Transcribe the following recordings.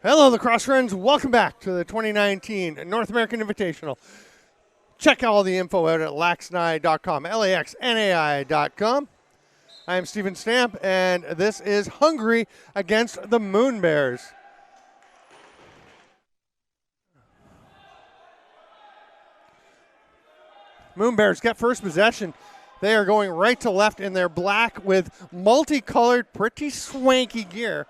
Hello, lacrosse friends. Welcome back to the 2019 North American Invitational. Check all the info out at LAXNAI.com, LAXNAI.com. I am Stephen Stamp, and this is Hungary against the Moon Bears. Moon Bears get first possession. They are going right to left in their black with multicolored, pretty swanky gear.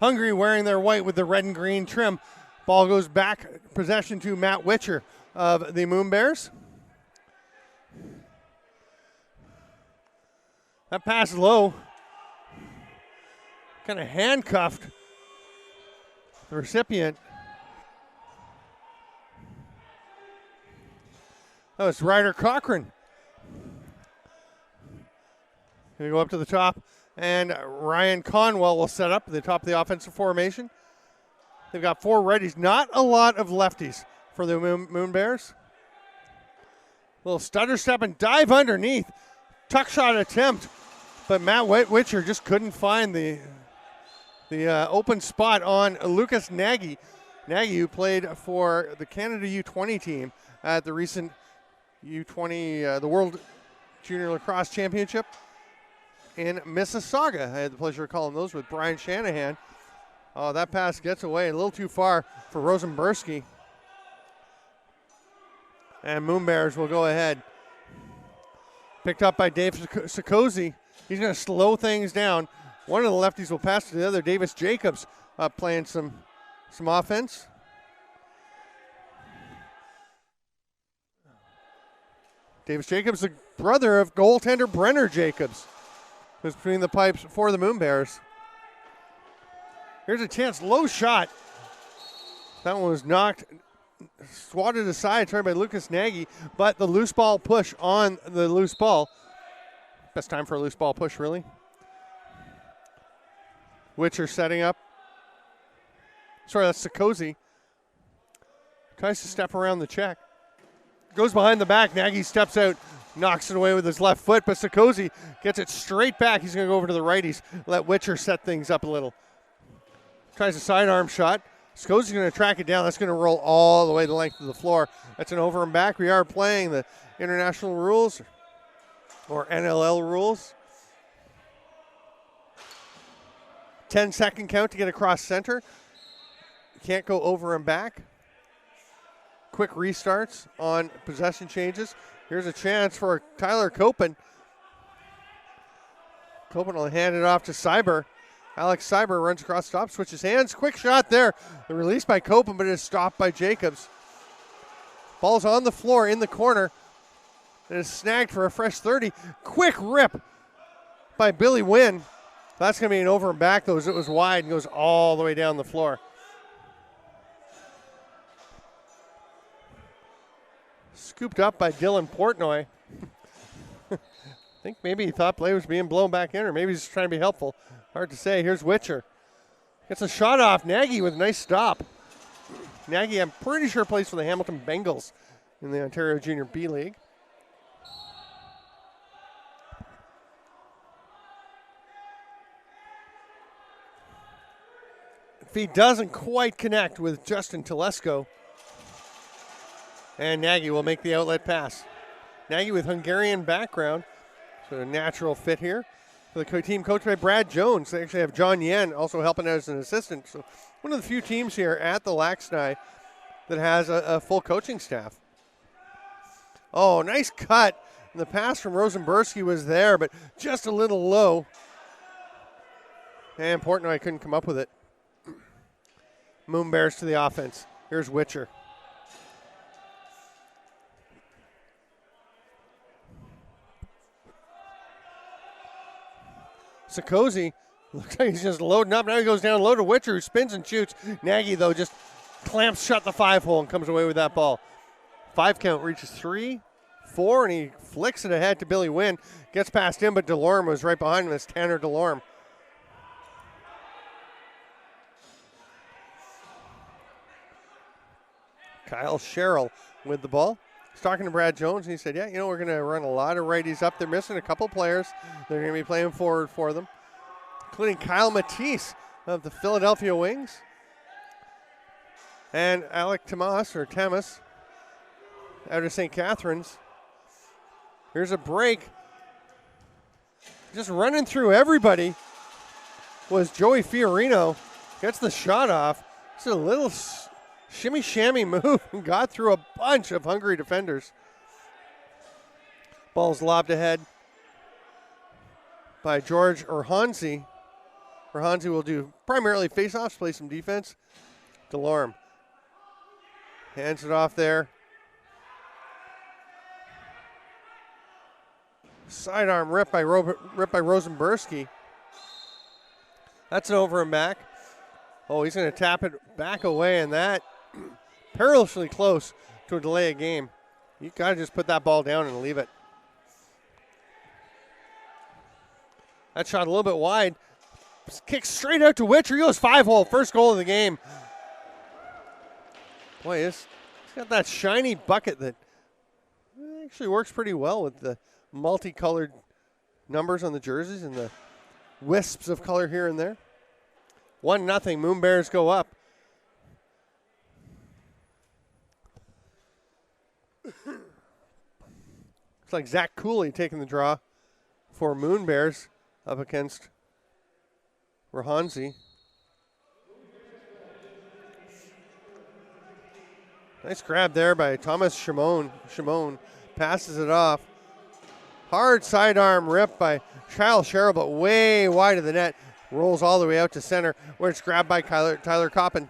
Hungary wearing their white with the red and green trim. Ball goes back, possession to Matt Witcher of the Moon Bears. That pass low. Kind of handcuffed the recipient. That was Ryder Cochran. Gonna go up to the top, and Ryan Conwell will set up at the top of the offensive formation. They've got four righties, not a lot of lefties for the Moon Bears. Little stutter step and dive underneath. Tuck shot attempt, but Matt Witcher just couldn't find the open spot on Lucas Nagy. Nagy, who played for the Canada U20 team at the recent U20, the World Junior Lacrosse Championship in Mississauga. I had the pleasure of calling those with Brian Shanahan. Oh, that pass gets away a little too far for Rosenberski. And Moon Bears will go ahead. Picked up by Dave Sikosi. He's going to slow things down. One of the lefties will pass to the other. Davis Jacobs playing some offense. Davis Jacobs, the brother of goaltender Brenner Jacobs, who's between the pipes for the Moon Bears. Here's a chance, low shot. That one was knocked, swatted aside, turned by Lucas Nagy, but the loose ball push on the loose ball. Best time for a loose ball push, really. Witcher setting up. Sorry, that's Sikosi. Tries to step around the check. Goes behind the back. Nagy steps out, knocks it away with his left foot, but Sikosi gets it straight back. He's going to go over to the righties, let Witcher set things up a little. Tries a sidearm shot. Sikosi's going to track it down. That's going to roll all the way the length of the floor. That's an over and back. We are playing the international rules or NLL rules. 10-second count to get across center. Can't go over and back. Quick restarts on possession changes. Here's a chance for Tyler Copen. Copen will hand it off to Cyber. Alex Cyber runs across the top, switches hands. Quick shot there. The release by Copen, but it is stopped by Jacobs. Ball's on the floor in the corner. It is snagged for a fresh 30. Quick rip by Billy Wynn. That's going to be an over and back, though, as it was wide and goes all the way down the floor. Scooped up by Dylan Portnoy. I think maybe he thought play was being blown back in, or maybe he's just trying to be helpful. Hard to say. Here's Witcher. Gets a shot off. Nagy with a nice stop. Nagy, I'm pretty sure, plays for the Hamilton Bengals in the Ontario Junior B League. Feed doesn't quite connect with Justin Telesco. And Nagy will make the outlet pass. Nagy with Hungarian background, so a natural fit here. For the team coached by Brad Jones. They actually have John Yen also helping out as an assistant. So one of the few teams here at the LAXNAI that has a full coaching staff. Oh, nice cut. And the pass from Rosenberski was there, but just a little low. And Portnoy couldn't come up with it. Moon Bears to the offense. Here's Witcher. Sikosi looks like he's just loading up. Now he goes down low to Witcher, who spins and shoots. Nagy, though, just clamps shut the 5-hole and comes away with that ball. 5 count reaches 3, 4, and he flicks it ahead to Billy Wynn. Gets past him, but Delorme was right behind him. It's Tanner Delorme. Kyle Sherrill with the ball. He's talking to Brad Jones, and he said, yeah, we're going to run a lot of righties up. They're missing a couple players. They're going to be playing forward for them, including Kyle Matisse, of the Philadelphia Wings. And Alec Tamas out of St. Catharines. Here's a break. Just running through everybody was Joey Fiorino. Gets the shot off. It's a little shimmy-shammy move and got through a bunch of Hungary defenders. Ball's lobbed ahead by George Orhanzi. Orhanzi will do primarily face-offs, play some defense. Delorme hands it off there. Sidearm ripped by Rosenberski. That's an over and back. Oh, he's going to tap it back away, and that perilously close to a delay of game. You got to just put that ball down and leave it. That shot a little bit wide. Kicks straight out to Witcher. He goes 5-hole. First goal of the game. Boy, he's got that shiny bucket that actually works pretty well with the multicolored numbers on the jerseys and the wisps of color here and there. 1-0. Moon Bears go up. It's like Zach Cooley taking the draw for Moon Bears up against Rahanzi. Nice grab there by Thomas Shimon. Shimon passes it off. Hard sidearm rip by Kyle Sherrill, but way wide of the net. Rolls all the way out to center, where it's grabbed by Tyler Copen.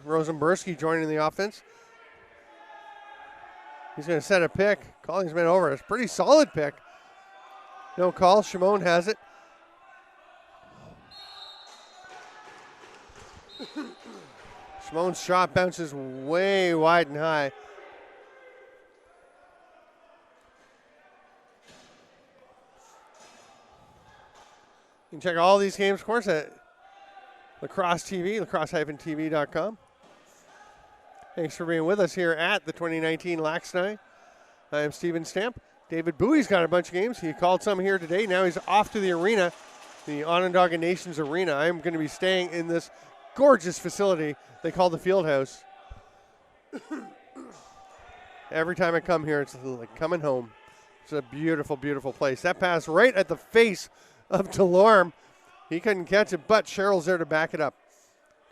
Rosenberski joining the offense. He's going to set a pick. Calling's been over. It's a pretty solid pick. No call. Shimon has it. Shimon's shot bounces way wide and high. You can check all these games, of course, at Lacrosse-TV, lacrosse-tv.com. Thanks for being with us here at the 2019 LAXNAI. I am Steven Stamp. David Bowie's got a bunch of games. He called some here today. Now he's off to the arena, the Onondaga Nations Arena. I'm going to be staying in this gorgeous facility they call the Field House. Every time I come here, it's like coming home. It's a beautiful, beautiful place. That pass right at the face of Delorme. He couldn't catch it, but Sherrill's there to back it up.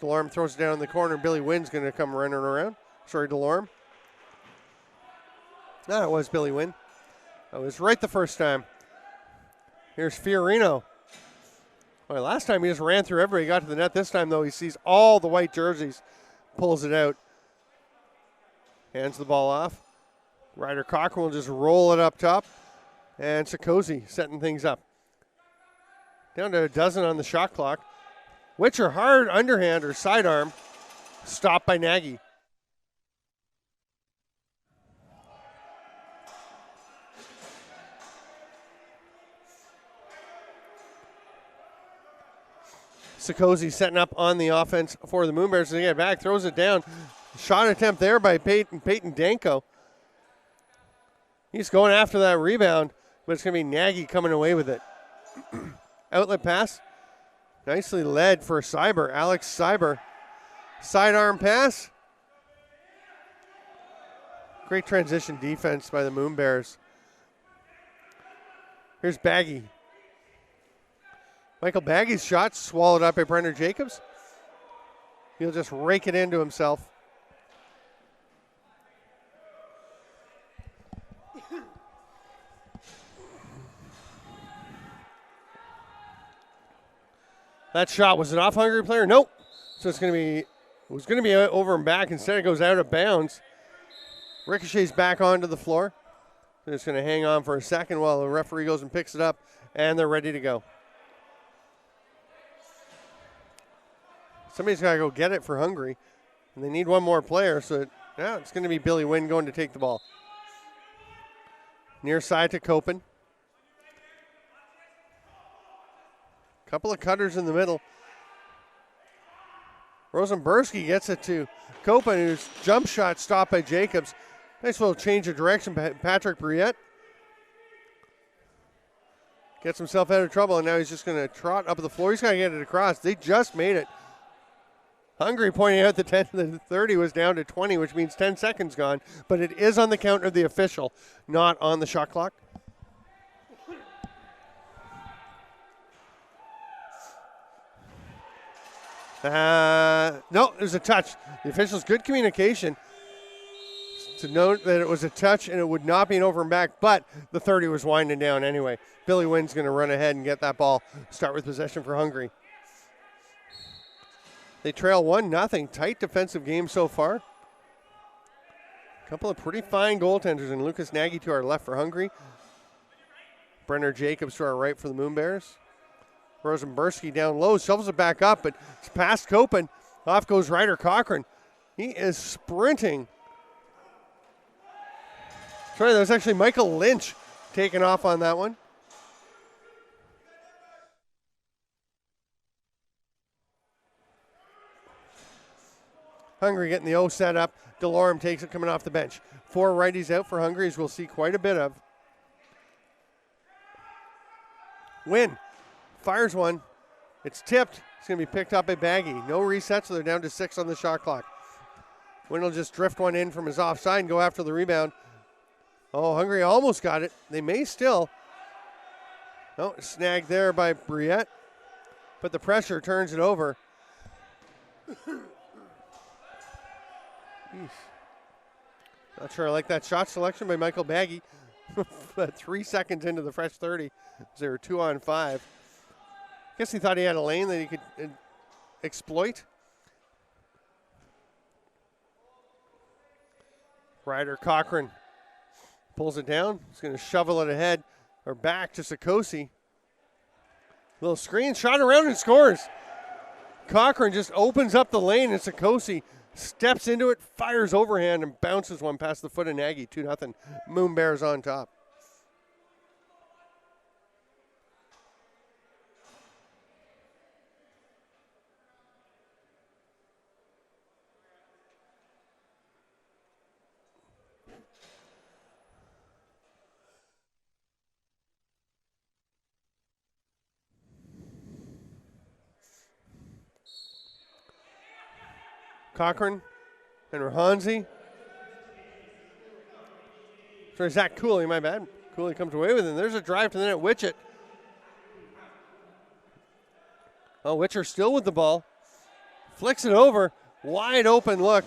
Delorme throws it down in the corner. Billy Wynn's going to come running around. Sorry, Delorme. No, it was Billy Wynn. That was right the first time. Here's Fiorino. Well, last time he just ran through everybody. He got to the net. This time, though, he sees all the white jerseys. Pulls it out. Hands the ball off. Ryder Cochran will just roll it up top. And Sikosi setting things up. Down to a dozen on the shot clock. Witcher hard underhand or sidearm. Stopped by Nagy. Sikosi setting up on the offense for the Moon Bears. They get back, throws it down. Shot attempt there by Peyton Danko. He's going after that rebound, but it's going to be Nagy coming away with it. Outlet pass. Nicely led for Cyber, Alex Cyber. Sidearm pass. Great transition defense by the Moon Bears. Here's Baggy. Michael Baggy's shot swallowed up by Brendan Jacobs. He'll just rake it into himself. That shot, was it off Hungary player? Nope. So it was going to be over and back. Instead, it goes out of bounds. Ricochets back onto the floor. They're just going to hang on for a second while the referee goes and picks it up, and they're ready to go. Somebody's got to go get it for Hungary, and they need one more player, so it's going to be Billy Wynn going to take the ball. Near side to Copen. Couple of cutters in the middle. Rosenberski gets it to Copen, whose jump shot stopped by Jacobs. Nice little change of direction by Patrick Briette. Gets himself out of trouble, and now he's just going to trot up the floor. He's got to get it across. They just made it. Hungary pointing out the 30 was down to 20, which means 10 seconds gone, but it is on the count of the official, not on the shot clock. No, it was a touch. The official's good communication to note that it was a touch and it would not be an over and back, but the 30 was winding down anyway. Billy Wynn's going to run ahead and get that ball, start with possession for Hungary. They trail 1-0. Tight defensive game so far. A couple of pretty fine goaltenders, and Lucas Nagy to our left for Hungary. Brenner Jacobs to our right for the Moon Bears. Rosenberski down low, shovels it back up, but it's past Copen. Off goes Ryder Cochran. He is sprinting. Sorry, that was actually Michael Lynch taking off on that one. Hungary getting the O set up. Delorme takes it coming off the bench. 4 righties out for Hungary, as we'll see quite a bit of. Wynn fires one. It's tipped. It's going to be picked up by Baggy. No reset, so they're down to 6 on the shot clock. Wynn will just drift one in from his offside and go after the rebound. Oh, Hungary almost got it. They may still. No, snagged there by Briette. But the pressure turns it over. Not sure I like that shot selection by Michael Baggy. But 3 seconds into the fresh 30. They were 2 on 5. Guess he thought he had a lane that he could exploit. Ryder Cochran pulls it down. He's going to shovel it ahead or back to Sikosi. Little screen shot around and scores. Cochran just opens up the lane and Sikosi steps into it, fires overhand, and bounces one past the foot of Nagy. 2-0. Moon Bears on top. Cochran and Rahanzi. Sorry, Zach Cooley, my bad. Cooley comes away with it. There's a drive to the net. Witchett. Oh, Witcher still with the ball. Flicks it over. Wide open look.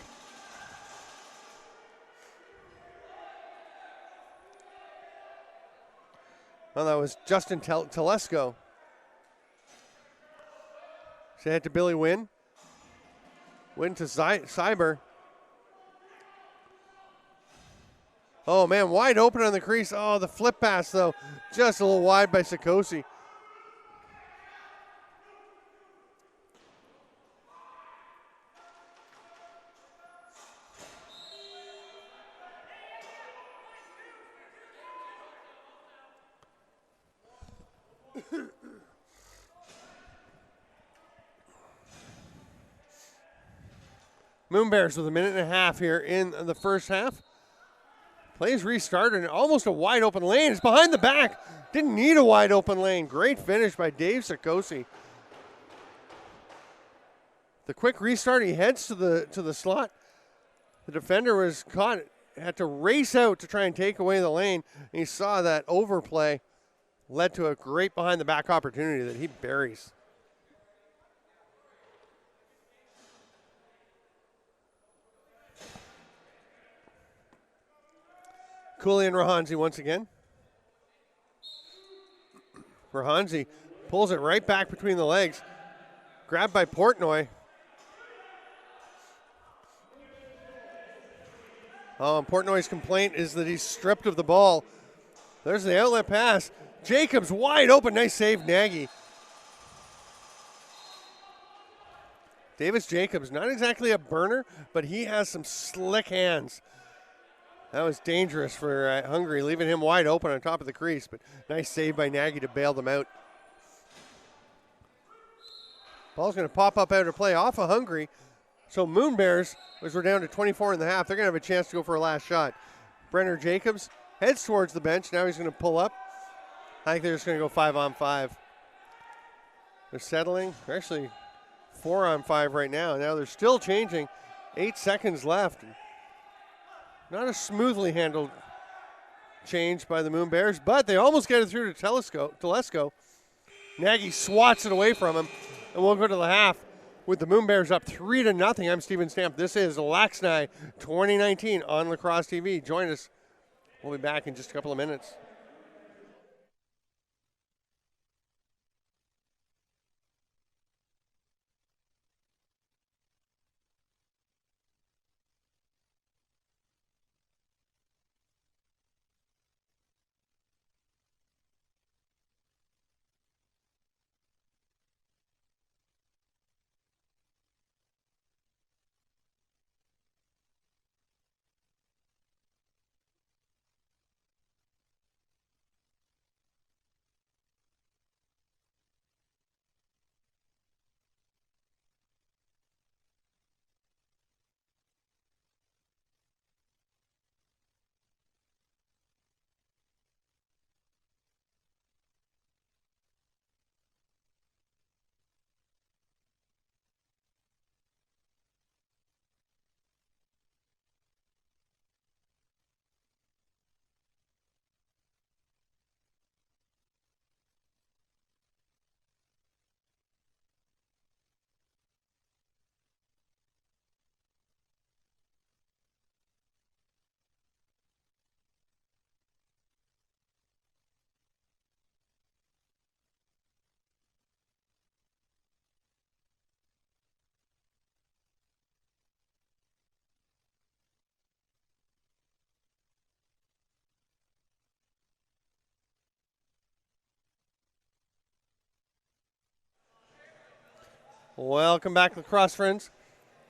Oh, that was Justin Telesco. Say it to Billy Wynn. Win to Cyber. Oh, man, wide open on the crease. Oh, the flip pass, though, just a little wide by Sikosi. Moon Bears with 1.5 minutes here in the first half. Plays restarted and almost a wide open lane. It's behind the back. Didn't need a wide open lane. Great finish by Dave Sikosi. The quick restart, he heads to the slot. The defender was caught, had to race out to try and take away the lane. And he saw that overplay led to a great behind the back opportunity that he buries. Cooley and Rahanzi once again. Rahanzi pulls it right back between the legs. Grabbed by Portnoy. Oh, and Portnoy's complaint is that he's stripped of the ball. There's the outlet pass. Jacobs wide open. Nice save, Nagy. Davis Jacobs, not exactly a burner, but he has some slick hands. That was dangerous for Hungary, leaving him wide open on top of the crease, but nice save by Nagy to bail them out. Ball's going to pop up out of play off of Hungary. So Moon Bears, as we're down to 24.5, they're going to have a chance to go for a last shot. Brenner Jacobs heads towards the bench. Now he's going to pull up. I think they're just going to go 5-on-5. They're settling. They're actually 4-on-5 right now. Now they're still changing. 8 seconds left. Not a smoothly handled change by the Moon Bears, but they almost get it through to Telesco. Nagy swats it away from him, and we'll go to the half with the Moon Bears up 3-0. I'm Steven Stamp. This is LAXNAI 2019 on Lacrosse-TV. Join us. We'll be back in just a couple of minutes. Welcome back, Lacrosse friends.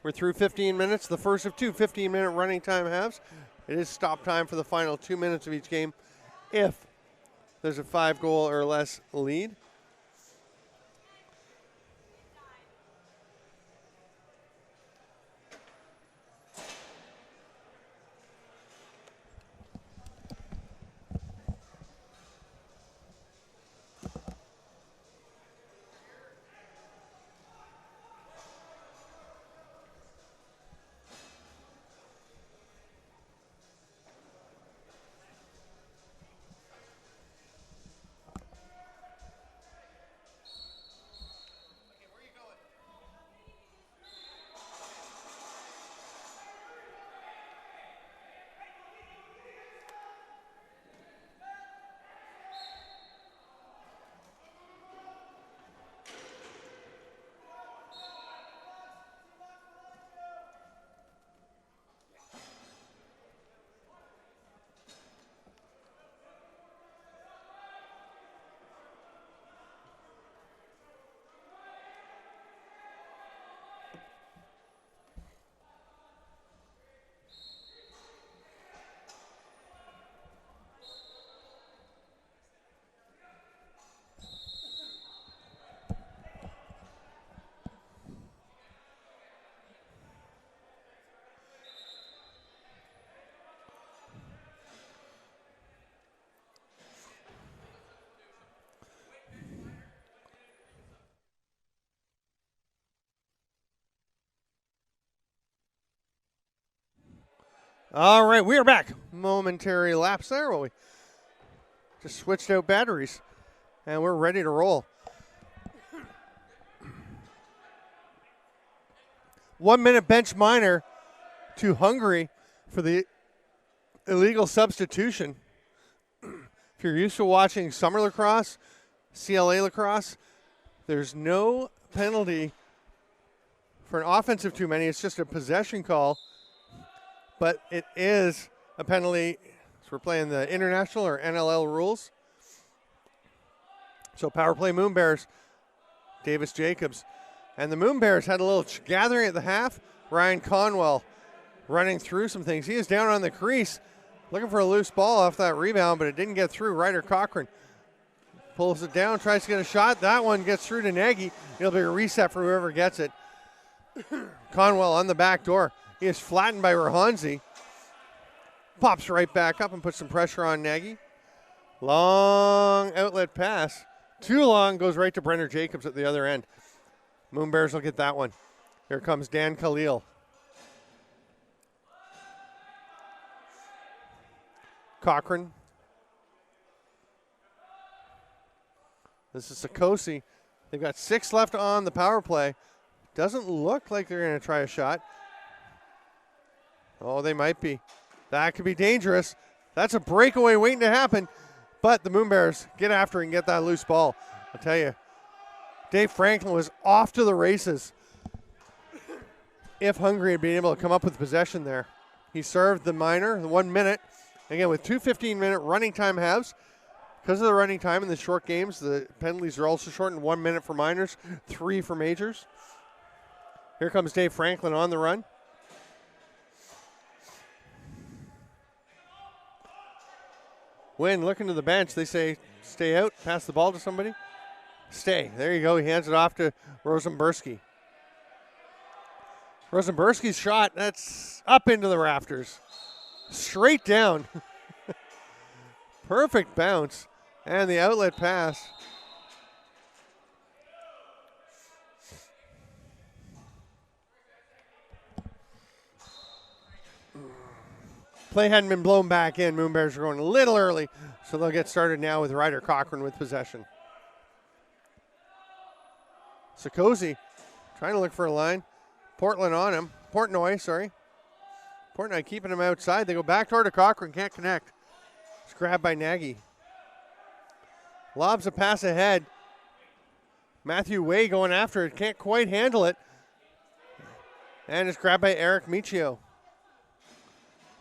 We're through 15 minutes, the first of two 15-minute running time halves. It is stop time for the final 2 minutes of each game if there's a 5-goal or less lead. All right, we are back. Momentary lapse there. Well, we just switched out batteries, and we're ready to roll. 1 minute bench minor to Hungary for the illegal substitution. If you're used to watching summer lacrosse, CLA lacrosse, there's no penalty for an offensive too many. It's just a possession call. But it is a penalty. So we're playing the international or NLL rules. So power play Moon Bears, Davis Jacobs. And the Moon Bears had a little gathering at the half. Ryan Conwell running through some things. He is down on the crease looking for a loose ball off that rebound, but it didn't get through. Ryder Cochran pulls it down, tries to get a shot. That one gets through to Nagy. It'll be a reset for whoever gets it. Conwell on the back door. He is flattened by Rahanzi. Pops right back up and puts some pressure on Nagy. Long outlet pass. Too long, goes right to Brenner Jacobs at the other end. Moon Bears will get that one. Here comes Dan Khalil. Cochran. This is Sikosi. They've got 6 left on the power play. Doesn't look like they're going to try a shot. Oh, they might be. That could be dangerous. That's a breakaway waiting to happen. But the Moon Bears get after it and get that loose ball. I'll tell you, Dave Franklin was off to the races if Hungary had been able to come up with possession there. He served the minor, the 1 minute. Again, with 2 15-minute running time halves. Because of the running time in the short games, the penalties are also shortened. 1 minute for minors, 3 for majors. Here comes Dave Franklin on the run. Wynn looking to the bench. They say, stay out, pass the ball to somebody. Stay. There you go. He hands it off to Rosenberski. Rosenberski's shot, that's up into the rafters. Straight down. Perfect bounce. And the outlet pass. Play hadn't been blown back in. Moon Bears are going a little early, so they'll get started now with Ryder Cochran with possession. Sikosi trying to look for a line. Portland on him. Portnoy, sorry. Portnoy keeping him outside. They go back toward to Cochran, can't connect. It's grabbed by Nagy. Lobs a pass ahead. Matthew Way going after it, can't quite handle it. And it's grabbed by Eric Michio.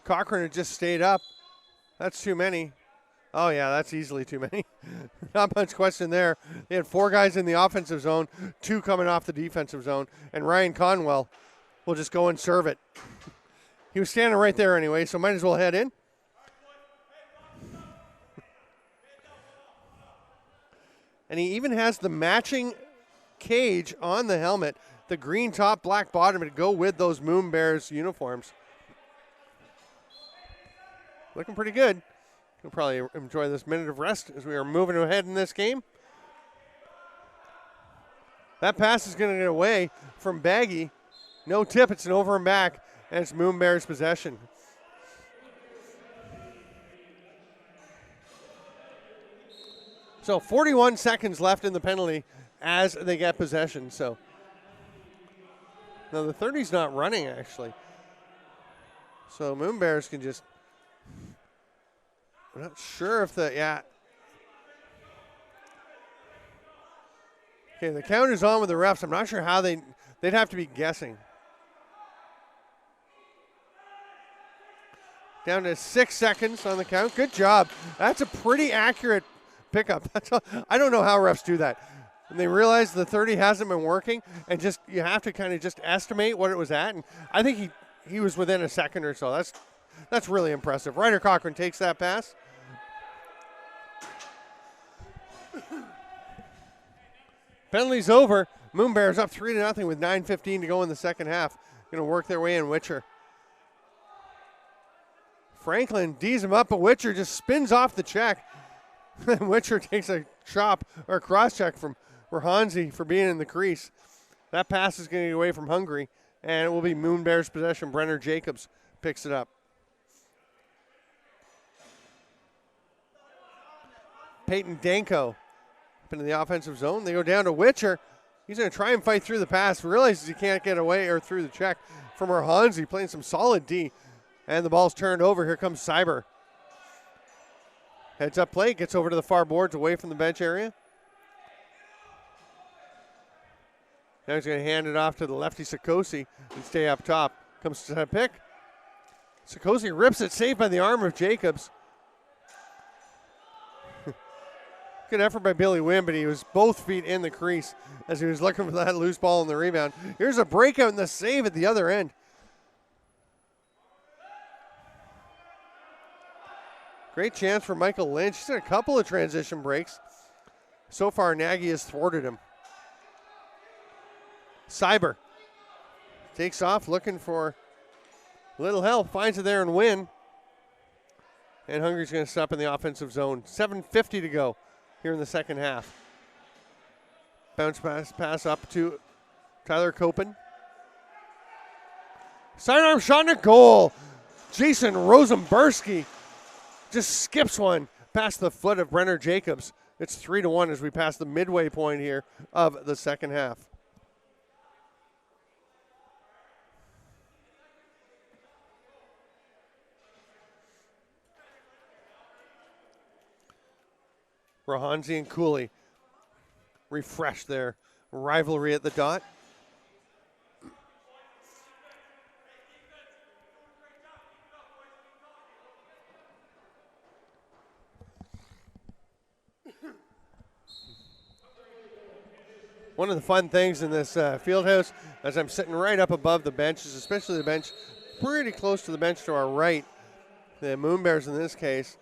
Cochran had just stayed up. That's too many. Oh, yeah, that's easily too many. Not much question there. They had 4 guys in the offensive zone, 2 coming off the defensive zone, and Ryan Conwell will just go and serve it. He was standing right there anyway, so might as well head in. And he even has the matching cage on the helmet, the green top, black bottom, to go with those Moon Bears uniforms. Looking pretty good. We'll probably enjoy this minute of rest as we are moving ahead in this game. That pass is going to get away from Baggy. No tip, it's an over and back, and it's Moon Bears possession. So 41 seconds left in the penalty as they get possession. So now the 30's not running, actually. So Moon Bears can just, I'm not sure if the, yeah. Okay, the count is on with the refs. I'm not sure how they'd have to be guessing. Down to 6 seconds on the count. Good job. That's a pretty accurate pickup. I don't know how refs do that. And they realize the 30 hasn't been working, and just you have to kind of just estimate what it was at. And I think he was within a second or so. That's really impressive. Ryder Cochran takes that pass. Penalty's over. Moon Bears up 3-0 with 9:15 to go in the second half. Going to work their way in. Witcher. Franklin D's him up, but Witcher just spins off the check. Witcher takes a chop or a cross check from Rahanzi for being in the crease. That pass is going to get away from Hungary, and it will be Moon Bears possession. Brenner Jacobs picks it up. Peyton Danko up into the offensive zone. They go down to Witcher. He's going to try and fight through the pass. Realizes he can't get away or through the check from Rahanzi, playing some solid D. And the ball's turned over. Here comes Cyber. Heads up play, gets over to the far boards away from the bench area. Now he's going to hand it off to the lefty Sikosi and stay up top. Comes to that pick. Sikosi rips it, saved by the arm of Jacobs. Good effort by Billy Wynn, but he was both feet in the crease as he was looking for that loose ball in the rebound. Here's a breakout and the save at the other end. Great chance for Michael Lynch. He's had a couple of transition breaks. So far, Nagy has thwarted him. Cyber takes off, looking for a little help. Finds it there and Win. And Hungary's going to stop in the offensive zone. 7:50 to go here in the second half. Bounce pass up to Tyler Copen. Sidearm shot and a goal. Jason Rosenberski just skips one past the foot of Brenner Jacobs. It's 3-1 as we pass the midway point here of the second half. Rahanzi and Cooley refresh their rivalry at the dot. One of the fun things in this field house, as I'm sitting right up above the benches, especially the bench pretty close to the bench to our right, the Moon Bears in this case,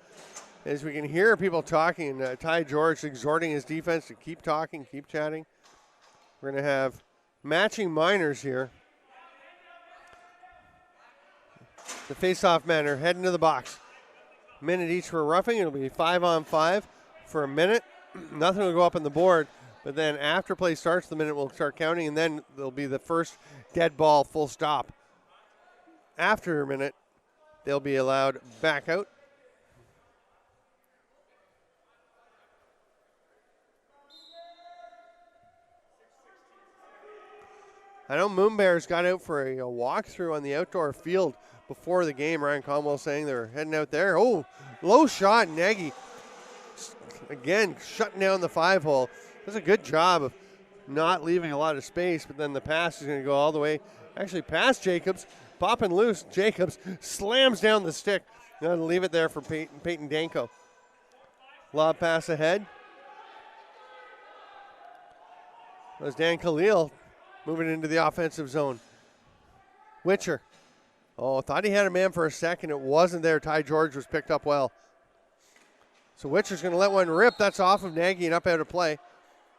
is we can hear people talking. Ty George exhorting his defense to keep talking, keep chatting. We're going to have matching minors here. The face-off men are heading to the box. Minute each for roughing. It'll be 5-on-5 for a minute. Nothing will go up on the board. But then after play starts, the minute will start counting, and then there'll be the first dead ball, full stop. After a minute, they'll be allowed back out. I know Moon Bears got out for a walkthrough on the outdoor field before the game. Ryan Conwell saying they're heading out there. Oh, low shot, Nagy. Again, shutting down the 5-hole. Does a good job of not leaving a lot of space, but then the pass is going to go all the way, actually past Jacobs, popping loose. Jacobs slams down the stick. Going to leave it there for Peyton Danko. Lob pass ahead. There's Dan Khalil moving into the offensive zone. Witcher. Oh, thought he had a man for a second. It wasn't there. Ty George was picked up well. So Witcher's going to let one rip. That's off of Nagy and up out of play.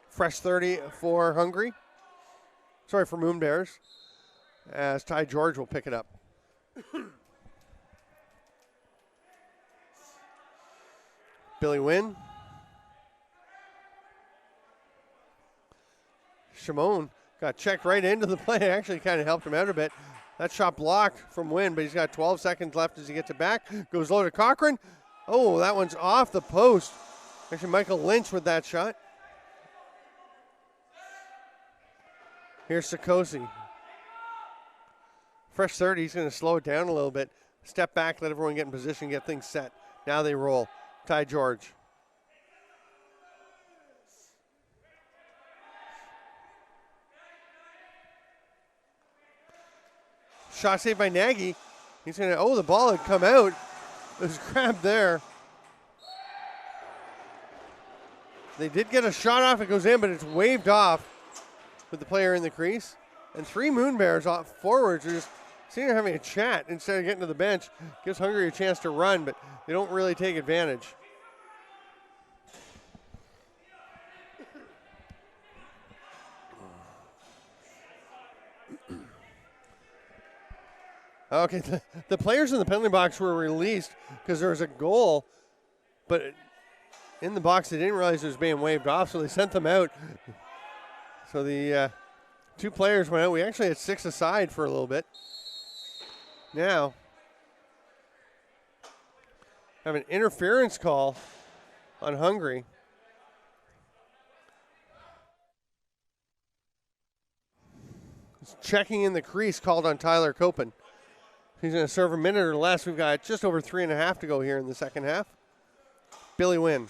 Fresh 30 for Hungary. Sorry, for Moon Bears. As Ty George will pick it up. Billy Wynn. Shimon got checked right into the play. Actually kind of helped him out a bit. That shot blocked from Wynn, but he's got 12 seconds left as he gets it back. Goes low to Cochran. Oh, that one's off the post. Actually, Michael Lynch with that shot. Here's Sikosi. Fresh 30, he's going to slow it down a little bit. Step back, let everyone get in position, get things set. Now they roll. Ty George. Shot saved by Nagy. He's going to, oh, the ball had come out. It was grabbed there. They did get a shot off. It goes in, but it's waved off with the player in the crease. And 3 Moon Bears off forwards are just sitting there having a chat instead of getting to the bench. Gives Hungary a chance to run, but they don't really take advantage. Okay, the players in the penalty box were released because there was a goal, but in the box they didn't realize it was being waved off, so they sent them out. So the 2 players went out. We actually had 6 aside for a little bit. Now, have an interference call on Hungary. It's checking in the crease called on Tyler Copen. He's going to serve a minute or less. We've got just over 3.5 to go here in the second half. Billy Wynn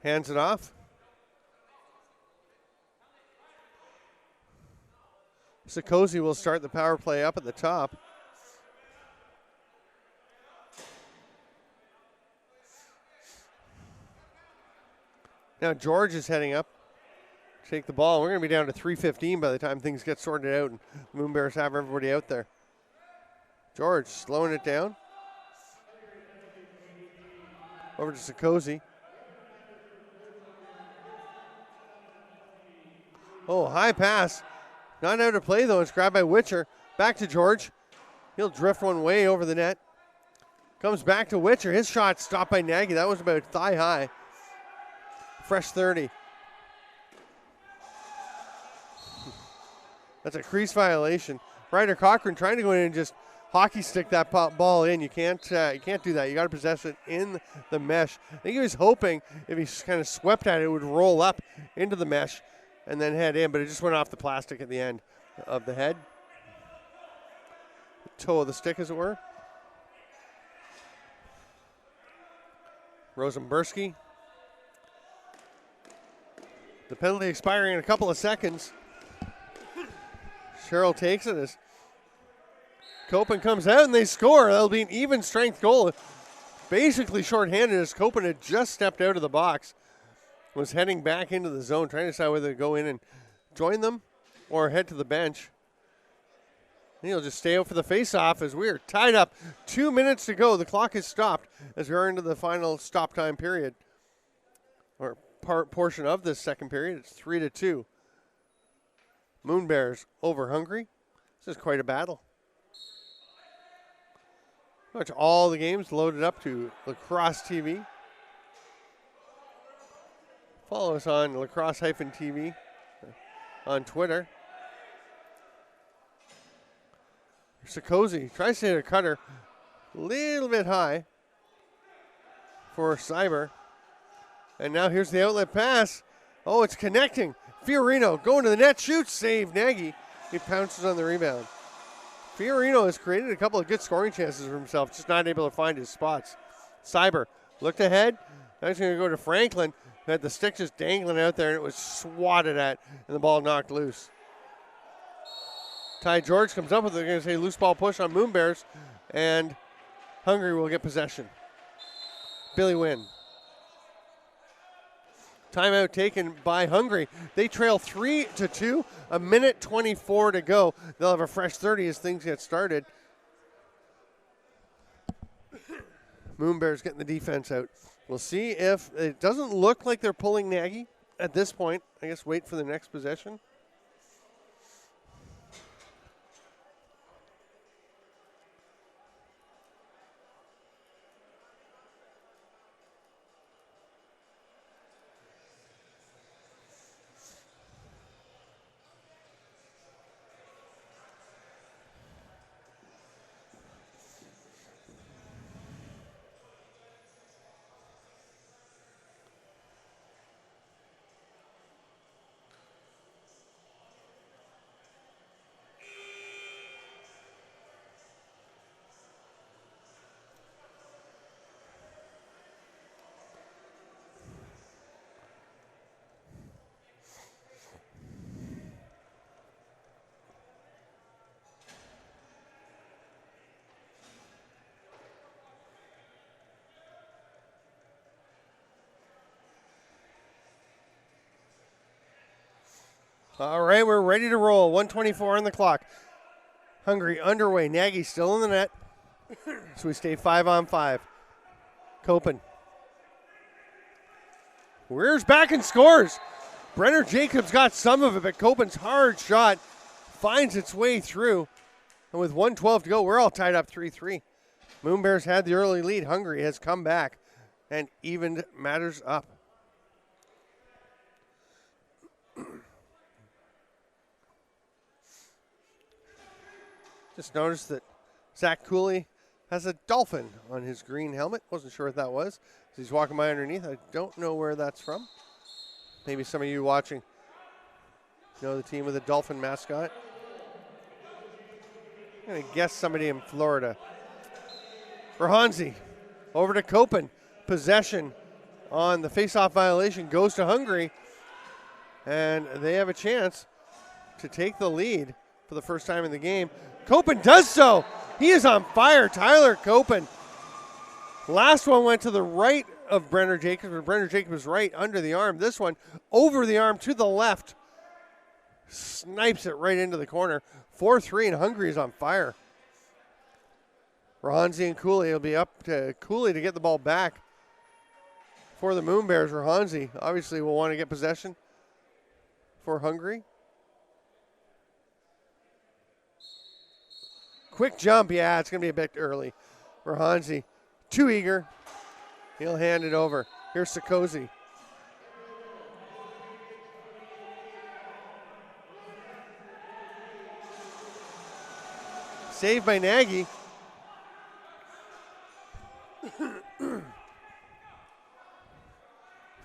hands it off. Sikosi will start the power play up at the top. Now George is heading up. Take the ball. We're going to be down to 3:15 by the time things get sorted out and the Moon Bears have everybody out there. George slowing it down. Over to Sikosi. Oh, high pass. Not out of play, though. It's grabbed by Witcher. Back to George. He'll drift one way over the net. Comes back to Witcher. His shot stopped by Nagy. That was about thigh high. Fresh 30. That's a crease violation. Ryder Cochran trying to go in and just hockey stick that ball in. You can't do that. You got to possess it in the mesh. I think he was hoping if he kind of swept at it, it would roll up into the mesh and then head in, but it just went off the plastic at the end of the head. The toe of the stick, as it were. Rosenberski. The penalty expiring in a couple of seconds. Sherrill takes it as Copen comes out and they score. That'll be an even strength goal. Basically shorthanded as Copen had just stepped out of the box. Was heading back into the zone, trying to decide whether to go in and join them or head to the bench. And he'll just stay out for the face-off as we're tied up. 2 minutes to go. The clock is stopped as we are into the final stop time period. Or portion of this second period. It's 3-2. Moon Bears over Hungary. This is quite a battle. Pretty much all the games loaded up to Lacrosse-TV. Follow us on Lacrosse-TV on Twitter. Sikosi tries to hit a cutter a little bit high for Cyber. And now here's the outlet pass. Oh, it's connecting. Fiorino going to the net, shoots, save Nagy. He pounces on the rebound. Fiorino has created a couple of good scoring chances for himself, just not able to find his spots. Cyber looked ahead. Now he's going to go to Franklin, who had the stick just dangling out there, and it was swatted at, and the ball knocked loose. Ty George comes up with it. They're going to say loose ball push on Moon Bears, and Hungary will get possession. Billy Wynn. Timeout taken by Hungary. They trail 3-2, a minute 24 to go. They'll have a fresh 30 as things get started. Moon Bears getting the defense out. We'll see if it doesn't look like they're pulling Nagy at this point. I guess wait for the next possession. All right, we're ready to roll. 1:24 on the clock. Hungary underway. Nagy still in the net. So we stay 5-on-5. Copen. Rears back and scores. Brenner Jacobs got some of it, but Copen's hard shot finds its way through. And with 1:12 to go, we're all tied up 3-3. Moon Bears had the early lead. Hungary has come back and evened matters up. Just noticed that Zach Cooley has a dolphin on his green helmet. Wasn't sure what that was. He's walking by underneath. I don't know where that's from. Maybe some of you watching know the team with a dolphin mascot. I'm going to guess somebody in Florida. Rahanzi over to Copen. Possession on the face-off violation goes to Hungary. And they have a chance to take the lead for the first time in the game. Copen does so. He is on fire. Tyler Copen. Last one went to the right of Brenner Jacobs, but Brenner Jacobs was right under the arm. This one over the arm to the left. Snipes it right into the corner. 4-3, and Hungary is on fire. Rahanzi and Cooley will be up to Cooley to get the ball back for the Moon Bears. Rahanzi obviously will want to get possession for Hungary. Quick jump, yeah, it's going to be a bit early. Rahanzi too eager. He'll hand it over. Here's Sikosi. Saved by Nagy.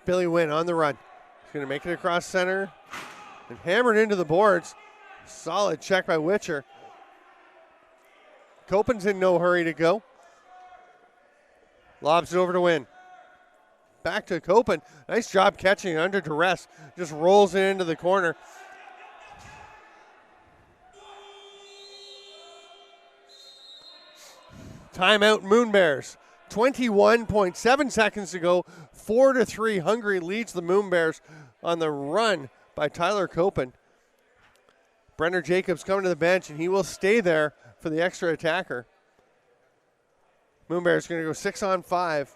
Billy Wynn on the run. He's going to make it across center and hammered into the boards. Solid check by Witcher. Copen's in no hurry to go. Lobs it over to Wynn. Back to Copen. Nice job catching it under duress. Just rolls it into the corner. Timeout Moon Bears. 21.7 seconds to go. 4-3. Hungary leads the Moon Bears on the run by Tyler Copen. Brenner Jacobs coming to the bench, and he will stay there for the extra attacker. Moon Bears going to go 6-on-5.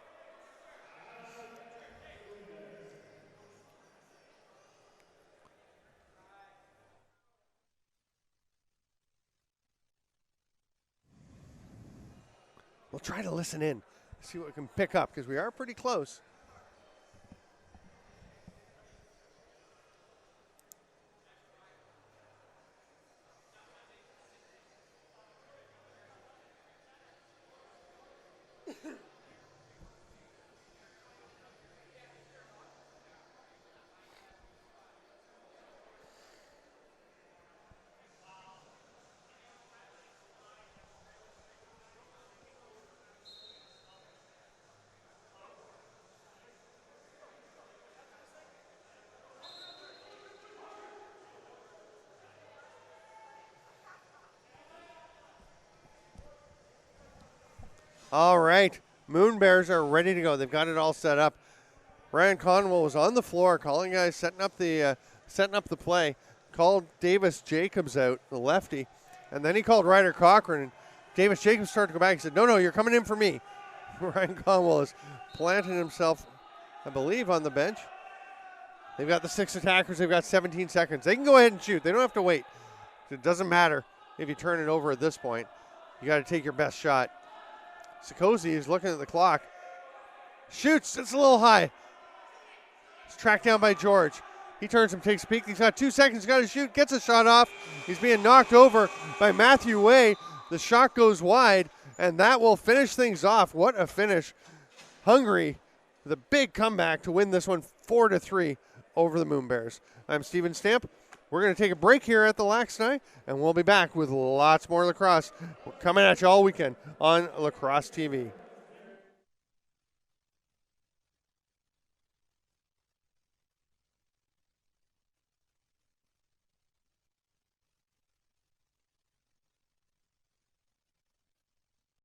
We'll try to listen in, see what we can pick up, because we are pretty close. All right, Moon Bears are ready to go. They've got it all set up. Ryan Conwell was on the floor, calling guys, setting up the play. Called Davis Jacobs out, the lefty, and then he called Ryder Cochran. And Davis Jacobs started to go back. He said, "No, you're coming in for me." Ryan Conwell is planting himself, I believe, on the bench. They've got the 6 attackers. They've got 17 seconds. They can go ahead and shoot. They don't have to wait. It doesn't matter if you turn it over at this point. You got to take your best shot. Sikosi is looking at the clock. Shoots. It's a little high. It's tracked down by George. He turns and takes a peek. He's got 2 seconds. He's got to shoot. Gets a shot off. He's being knocked over by Matthew Way. The shot goes wide, and that will finish things off. What a finish. Hungary, the big comeback to win this one 4-3 over the Moon Bears. I'm Steven Stamp. We're going to take a break here at the LAXNAI, and we'll be back with lots more lacrosse. We're coming at you all weekend on Lacrosse TV.